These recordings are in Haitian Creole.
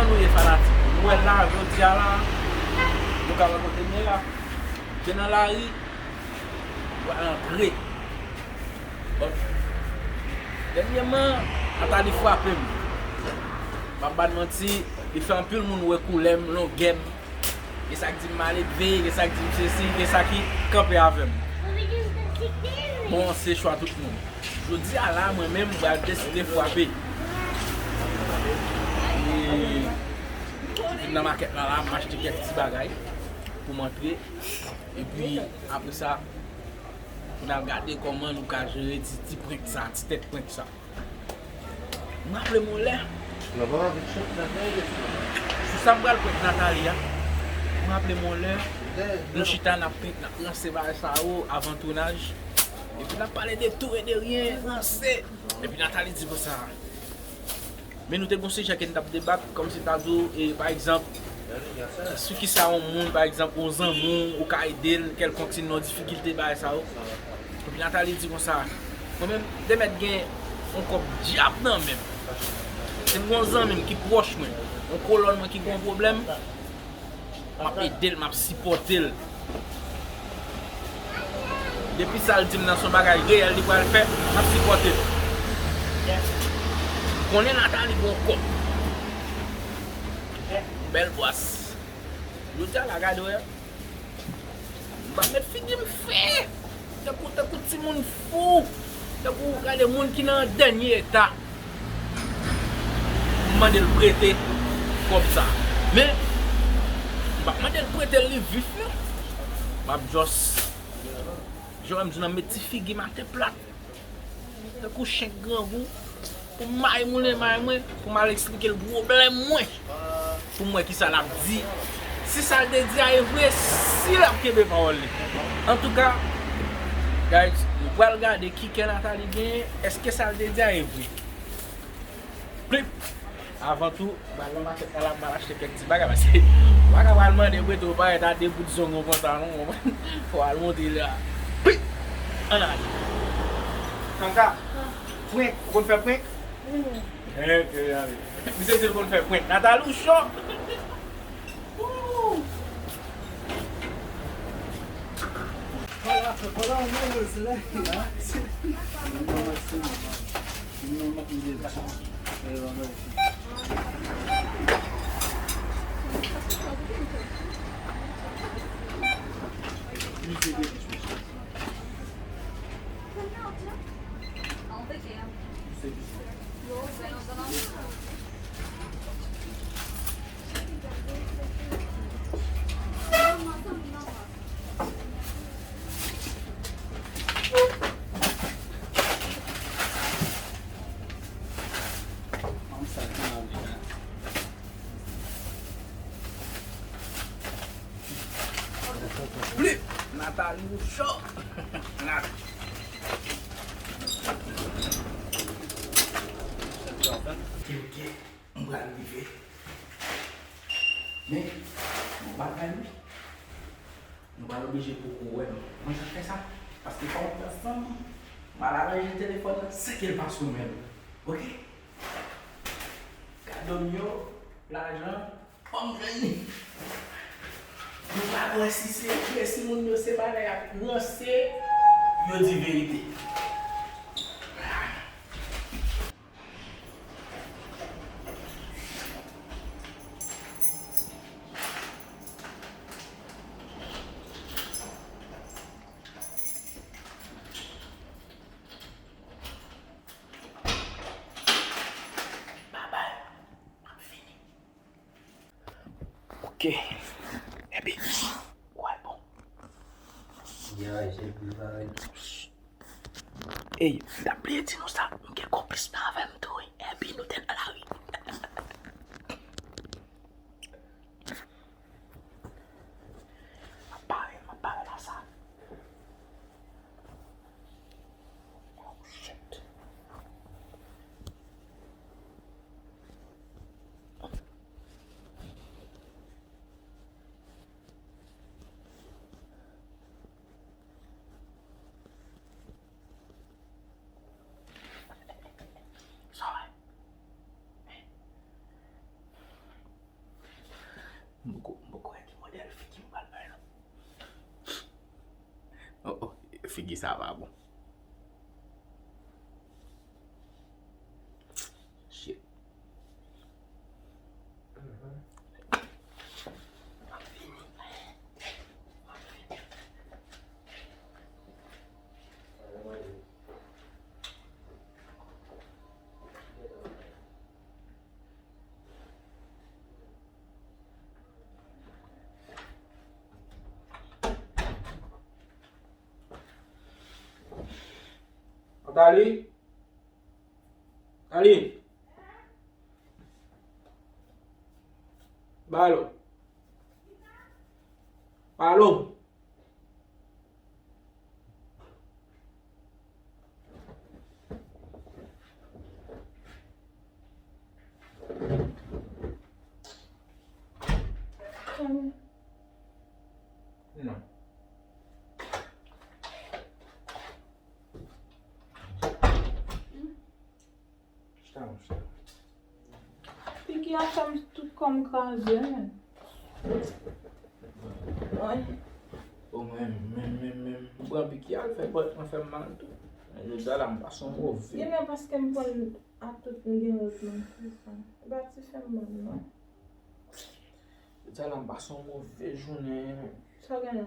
nous est fanatique. Nous est là, je dis là, nous avons rencontré là. C'est dans la rue, on va entrer. Bon. Dernièrement, on a frappé. Je ne vais pas mentir, il fait un peu le monde qui coule, non game. Et ça qui dit mal élevé, et ça qui dit ceci, et ça qui campe avec moi. Bon, c'est choix tout le monde. Je dis à là, moi-même, je vais décider de frapper. Et dans la market, là, je vais acheter quelques petits bagages pour m'entrer. Et puis, après ça, on a regardé comment nous avons géré des petits prints, des têtes prints, ça. Je m'appelle mon lait. C'est ça que je vais Nathalie. Je m'appelle mon lait. Nous chita n'a lancé ça avant le tournage. Et puis on a parlé de tout et de rien, lancé. Et puis Nathalie dit ça. Mais nous avons conseillé chacun de débattre comme c'est à dire, et par exemple, ceux qui sont au monde, par exemple, aux amours, au cas aider, quelle continue nos difficultés, par ça. Et puis Nathalie dit comme ça. Moi-même, de mettre gain, on comme diable non même. C'est mon ami qui est proche, mon colonne qui a un problème. Je vais aider, je vais supporter. Depuis ça, il dit dans son bagage réel, il va le faire, je vais supporter. On est Nathalie bon cop. Belle boisse. Je dis à la garde, je vais mettre fini me faire. Je vais écouter tout le monde fou. Je vais regarder les gens qui sont dans le dernier état. Je vais le prêter comme ça. Mais, je vais le prêter le vif. Je vais juste. Je vais me dire, mes petits filles, ma tête plate. Je vais coucher grand goût. Pour m'expliquer le problème, pour moi qui ça l'a dit. Si ça le dit à vrai, si la kebe parole. En tout cas, guys, nous allons regarder qui est Nathalie bien. Est-ce que ça le dit à vrai? Avant tout, je vais acheter quelques petits bagages parce que je vais demander de vous pas être des bouts de son comme ça. Il faut aller monter là. On a. Kanka, point, on fait point. Vous savez ce qu'on fait point. Nathalie chaud. Voilà, c'est là. Nathalie chaud. Ok, on va arriver. Mais, on va aller. On va l'obliger pour courir. Moi, je fais ça. Parce que quand on fait ça, on va arranger le téléphone, c'est qu'elle passe nous-mêmes. Ok? Cadeau, l'argent, on gagne. Nous ne savons pas si c'est si nous ne sommes pas là, nous sommes dit vérité. Ok. Eh bien, ouais, bon. Hey, t'as oublié de dire nous ça, nous sommes complices avec toi. Eh bien, nous sommes à la rue. Ma parle là, ça. Oh, shit. Mboko ki modèle figi m'bal bay là. Oh, figi ça va bon. Shit. Ali? Ali? Balo? Balo? Non. Peki ya tam tout comme crasé. Ouais. Bon, même, bon, puis qui a fait mal tout. Je dis là, on passe mauvais. Il y a parce que me prend à tout une autre non. Bah tu fais mal non. Je dis là, on passe mauvais journée. Ça gagne là.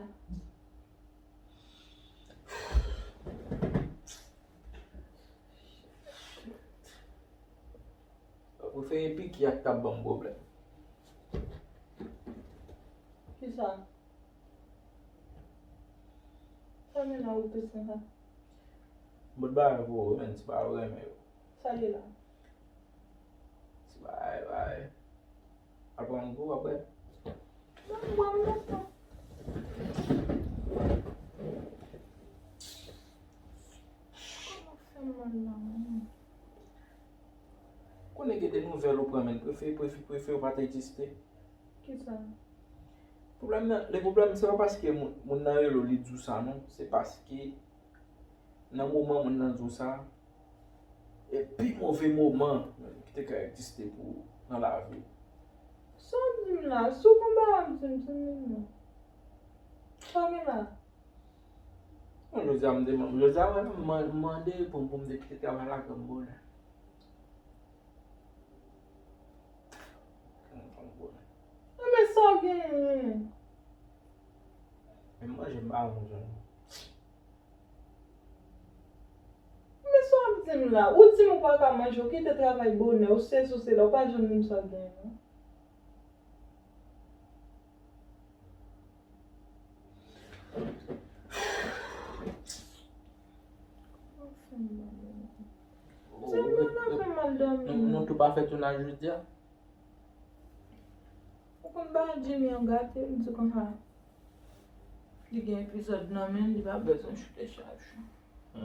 Vous faites un pic qui a un bon problème. Qui ça? Ça gagne là ou plus ça. But bye, vous, c'est pas vrai, mais. Ça y est là. C'est bye. Après, on go après. Quand on a des nouvelles au premier, préfère pas exister. Qui ça? Le problème, c'est pas parce que mon n'a eu le lit tout ça, non. C'est parce que dans le moment où on a dit ça, et puis mauvais moment qui existé pour dans la vie. Ça dit là, sous combat, c'est ça gagne là. Je me demandé pour me dire que tu travailles là comme bon. Mais ça gagne. Mais moi, j'aime pas mon jeune. Mais ça dit là, ou si mon pas qu'à manger, qui te travaille bonne, ou c'est là, pas je ne ça gagne. Non, tu pas fait ton âge jeudi. Pourquoi pas Jimmy en gâté, on dit comme ça. Il y a un épisode dans le il va besoin de chuter charge. Mais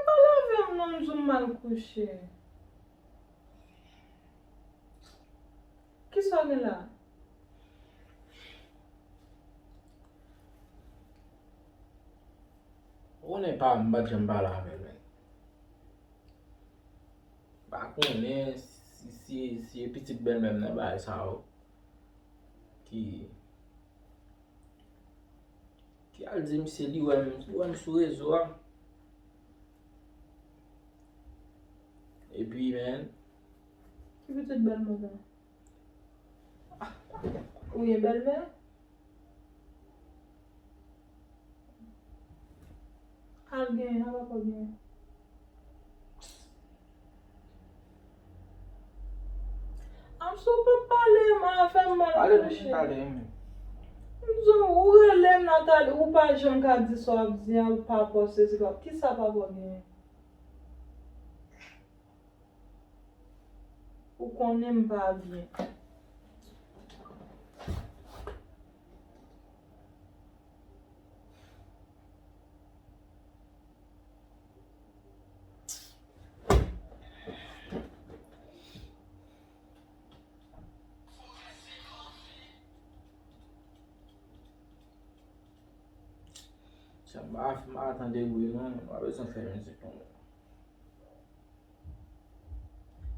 pas là, non, je suis mal couché. Qui sont là? On n'est pas en bas de là avec lui. Par contre, si petite belle même n'est pas ça qui a dit c'est lui ouais sur réseau. Et puis man, Qui veut être belle maman? Oui, belle-mère? Elle va pas bien. Je ne peux pas parler, ma femme m'a couché. Ou relève Nathalie, ou pas Jean qui a dit ça, ou pas passer, c'est quoi? Qui ça va pas bien? Ou qu'on n'aime pas bien? Ça m'a attendu oui non, on va besoin faire musique.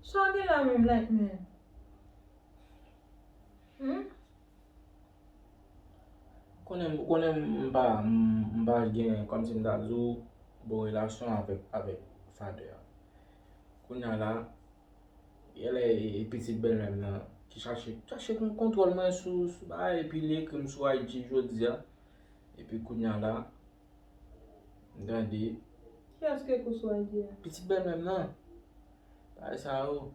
So gen la même like men. Konen mba gen kom si mda zo bon relasyon avèk fade ya. Konya la, yè lè petit bel mèm nan ki chache kontrol mwen sou ba epi li ekrim sou IG jodi ya. Epi konya la, gade. Ki aske kou sou IG ya? Petit bel mèm nan. Ba sa yo.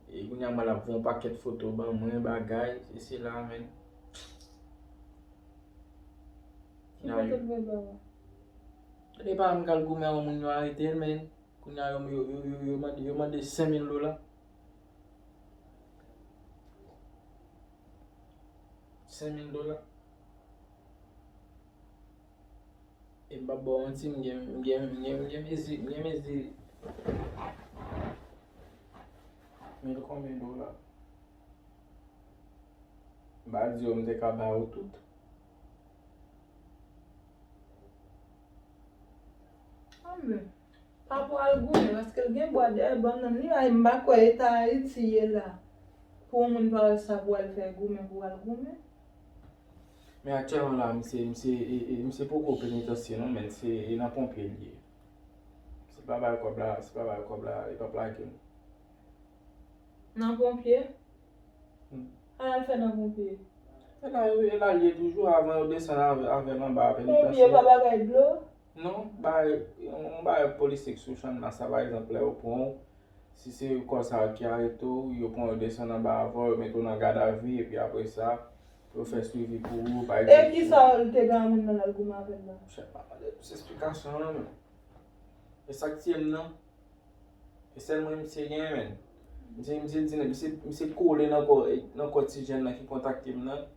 E konya mala von paket foto ban mwen bagay, se la men. Ki foto dwe ba wa? E pa m kal goumen an moun yo arete men. Konya yo mande $5,000. $5,000. E mba bon an ti mgen ezi. Men combien $? Ba di yo mte ka ba ou tout. Ambe. Pa pou al goume, paske gen bo ade bon nan ni ay mba kwa eta iti ye la. Pou moun pa sa pou al fè goume pou al goume. Men aktuellement la, mse poko penitensiye non men, se nan pompier liye. Se pa ba kob la, e pa plake nou. Nan pompier? Al fè nan pompier? E la liye toujou avan ou desan avè nan ba penitensiye. Pompier pa bagay dlo? Non, on ba police execution nan sa par exemple ou pon, si se kon sa ki areto, yo pon yo desan nan ba avon, yo meto nan garde à vue, et puis après ça, yo fè suivi pou ou, par exemple. E ki sa te gan moun nan al goume avèl la? Je sais pas, plus explikasyon nan men. E sak tiyem nan, e sel mwen mse gen men. Mse kole nan kotijen nan ki kontaktim nan.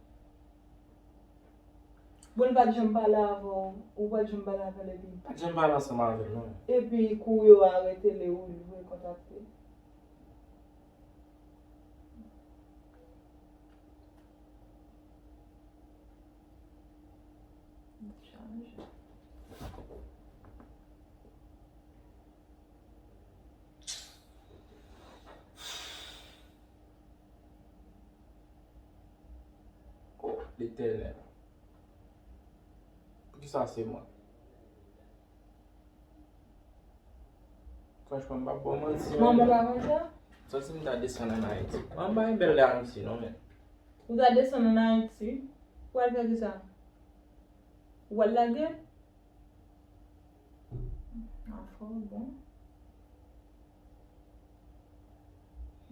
Bon pa jom pala avon, ou pa jom pala avèl e bi? Pa jem balan seman avèl non. E pi kou yo arete le ou li vwe kontakte? Change. Oh, l'Éternel. Pou ki sa se mwen? Franchement, mba bon man si Maman ba kon sa? Sa si mta desan nan Haiti. Mwen ba yon bel le an si non men. Ou ta desan nan Haiti? Ou al fè ki sa? Ou al lage? A fò bon.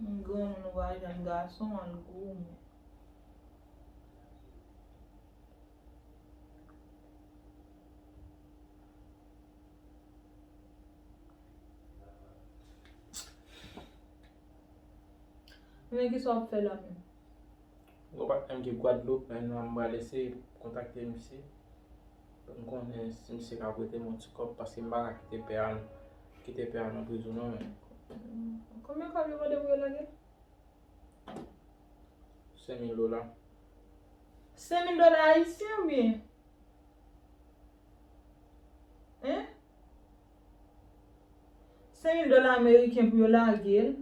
Mwen gwen mwen wajan gason al goume. Mwen ki sa fè la men? Mwen pa mke Guadeloupe, mwen mba lese kontakte mse. Mwen konnen si mse ka kote moun ti kop, paske mba ka kite pe an prison non men. Combien ka vi wade wè lage? $5,000. $5,000 haïtien ou bien? Hein? $5,000 américain pou yo lage el?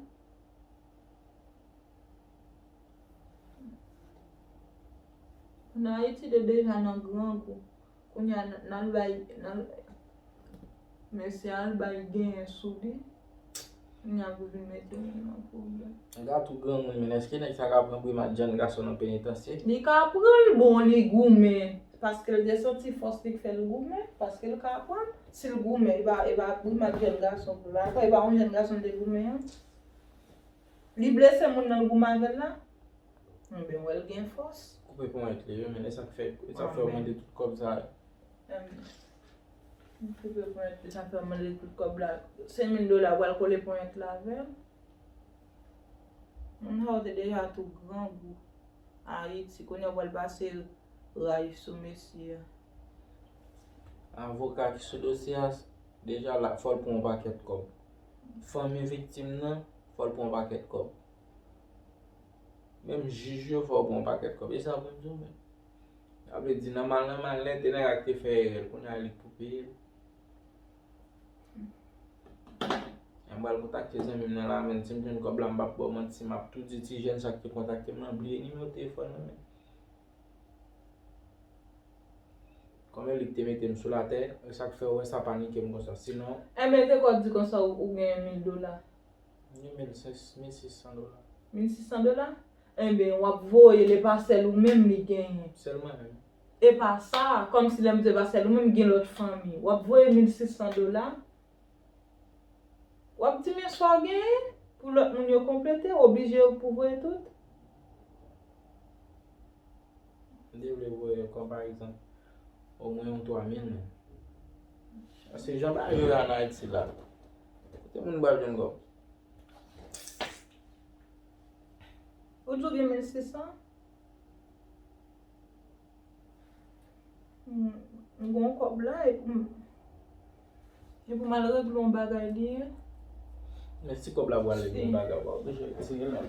Nan Haiti de deja nan gran kou. Konya nan bay, mese al bay gen soudi. Nya pou vi mette nan problem. Nga tou gran moun men, eske nek sa ka pran pou yon jan gason nan penitensiye? Li ka pran bon li goume. Paske l de soti fos li fè l goume. Paske l ka pran. Si l goume, e ba pou yon jen gason pou la. E ba yon jen gason de goume yon. Li blese moun nan goume avèl la. Ben wèl gen fos. Koupe pou mwen etle yo men, e sa fè mwen de tout kob sa. Koupe pou etle, sa fè mwen de tout kob la. $5,000 wèl kole pou etle la vel. Mwen haute deja tou gran gou. Haiti, konye wèl base ray sou mesi ya. Avoka ki sou dosyas, deja la fol pou mwen paket kob. Fami viktim nan, fol pou mwen paket kob. Même juge yo fò bon paket kob. E sa bon zo men. Aple di naman len tenen ak te fè erel. Kon a li pou peye. Je vais contacter les amis dans la main. Si je ne sais pas si je vais tout dire si je ne contacter, je vais oublier le numéro de téléphone. Comme il te met sur la tête, ça fait ouais, ça panique comme ça. Sinon. Mais tu quoi dit comme ça ou gagne $1000? $1600. $1600? Eh bien, on va voir les parcelles ou même les gagner. Seulement. Et pas ça, comme si les me parcelles ou même gagne l'autre famille. On va voir $1600. On va dire mais soit gagner pour l'autre monde compléter, obligé pour voir tout. Comme par exemple, au moins 3000. Parce que j'en ai en Haïti là. Tout le monde va bien go. Aujourd'hui, 1600. Bon, comme là, et pour mal régler un bagage. Mais si comme la voile est un bagage,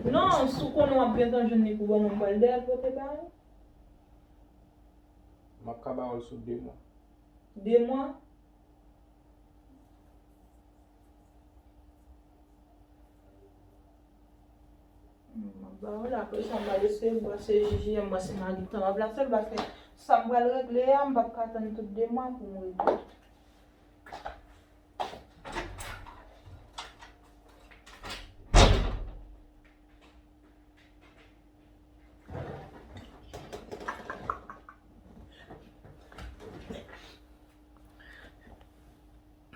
non, si on a bien temps, je n'ai pas mon bal d'air pour te parler. Ma cabane sur 2 mois. 2 mois? Voilà, après ça m'a laissé, moi c'est Gigi, moi c'est Marie, ça m'a placé parce que ça m'a réglé, je ne vais pas attendre tout 2 mois pour mourir.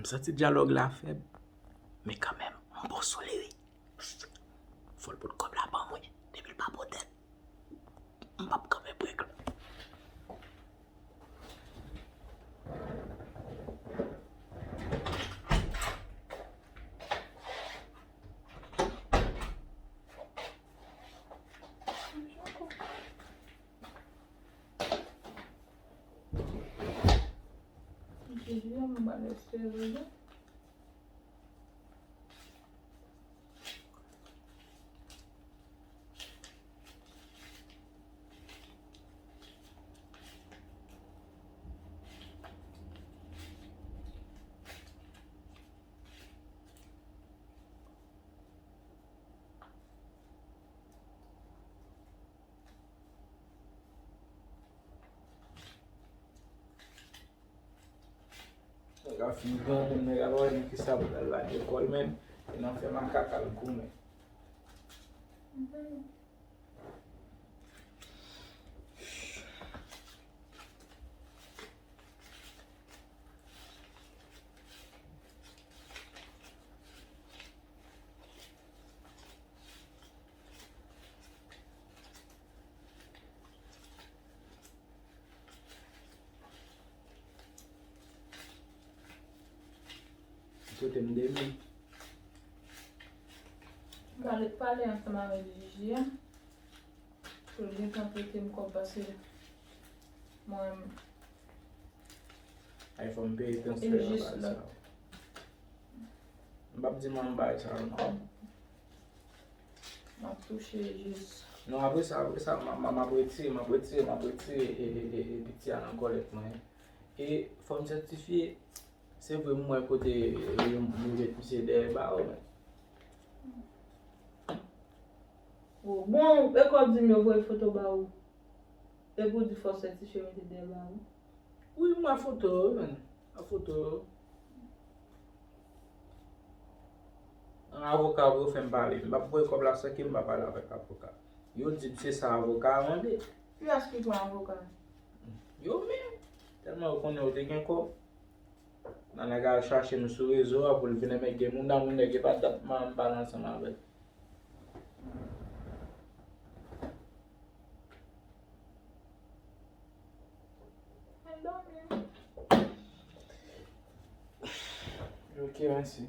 Ça c'est dialogue là faible, mais quand même, on peut soleil. Faut le comme là-bas, moi, depuis le pas peut-être. On va quand même break. Gigi, on va laisser. La fille, alors elle qui savent là, l'école même, elle en fait ma caca le coup. Tout est m'démi. Je vais parler ensemble avec Gigi. Pour lui compléter me passer. Moi, Il faut me payer ton il est juste là. Je ne vais pas dire ça. Je vais toucher juste. Non, après ça, ma petit et petit à encore avec moi. Et il faut me certifier. C'est vraiment un côté de débat. Bon, et quand dit me voir photo ba ou. Et pour dire faut certifier de débat. Oui, ma photo, ma photo. Un avocat vous fait me parler. Je ne vais pas comme la seule qui me parler avec l'avocat. Yo dit c'est ça avocat on dit. Qui a ce pour avocat? Yo même tellement qu'on est au dégain quoi. On a cherché nous sur réseau pour venir mettre des monde dans monde qui pas d'appartement balance avec. Ok, merci.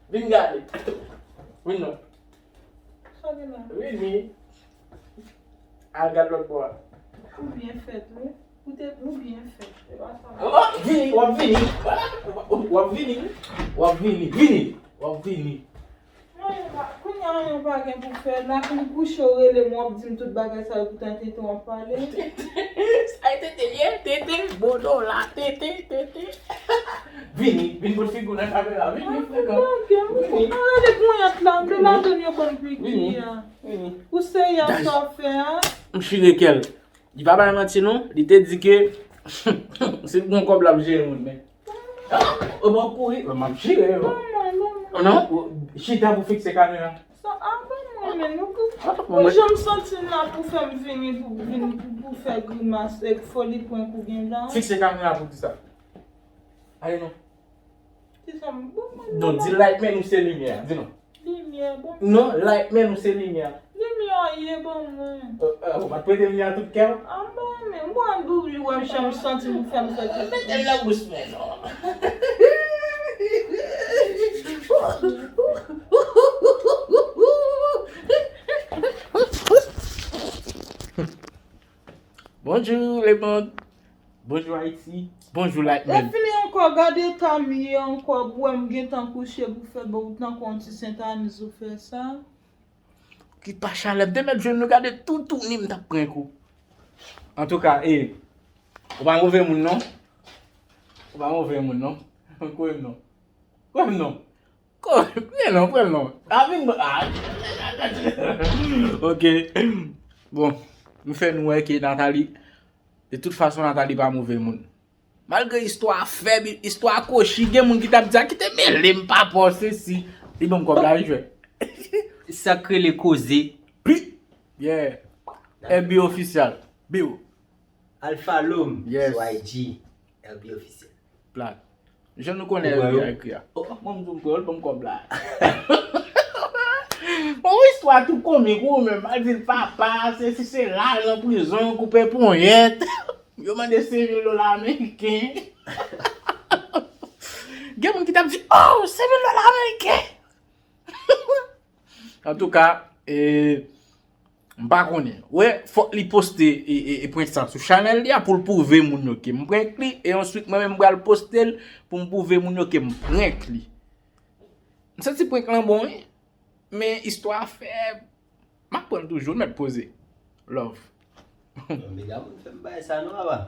Vingale. Oui, non. Oui. Regarde l'autre bois. Ou bien fait, oui. Ou bien fait. Oh, vini, on vini. wap vini. Wap vini. Koun yon pa gen pou fè, la pou kouche orele mwen ap di m tout bagay sa pou tante ton pale. Ay tete, bodo la, tete. Vini pou figou nan kamera, vini. An de pou yon tlan, de la don yon kon piki ya. Ou se yon sa fè, ha? Mchire kel, di pa ba mati non, di te di ke, se kon kob la mjere moun men. O bon kouri, mchire yo. Non, chita pou fikse kamera. Men, ou jom senti nan pou fèm vini pou fè grimas ek foli pou en kou gen dan. Fikse kamera pou di sa. Allez non. Ti sa m bon man. Non, di light men ou se lumière, di non. Lumière bon. Non, light men ou se lumière. Lumière yé bon man. On va te prêter lumière tout cœur. Ah bon men, mwen dou li wèm jom senti pou fèm fè ki. Mette la bouche men non. Bonjour les bandes. Bonjour Haïti. Bonjour Lightman. E fini anko gade tamiye anko wèm gen tan kouche pou fè bo tan konti Saint-Anis ou fè sa. Ki pa chalep de met joun nou gade tout ni m'tap pren kou. En tout cas, ou pa ngove moun non? Ou pa ngove moun non? Kouem non? Kouem non? Kouem non? Avin bo... Ok. Bon, nou fè nou wè ki Nathalie. De toute façon, Nathalie pa mouve moun. Malgré histoire faible, histoire kochi, gen moun ki tap diya ki te mele m'pa poste si. Li bon kob la jwe. Sacré les causés. Pi. Yeah. LB official. Bio. Alpha Lom. Yes. YG. LB officiel. Plat. Je nou konen LB ekri ya. Moun zoum kol, bon kob la. Ou histoire tout comique ou même, a dit papa, c'est là en prison, coupé pour yet. Yo mande $7,000 américains. Gen moun ki tap di, oh, $7,000 américains. En tout cas, m'pa konnen. Ouais, faut li poster et prendre ça sur channel li pour prouver moun yo ke m'prend li et ensuite moi même m'bral poster pour prouver moun yo ke m'prend li. Ça c'est prend lan bon. Mais histoire faible, je prends toujours, me poser. Love. Mais là, on fait ça, non, là-bas.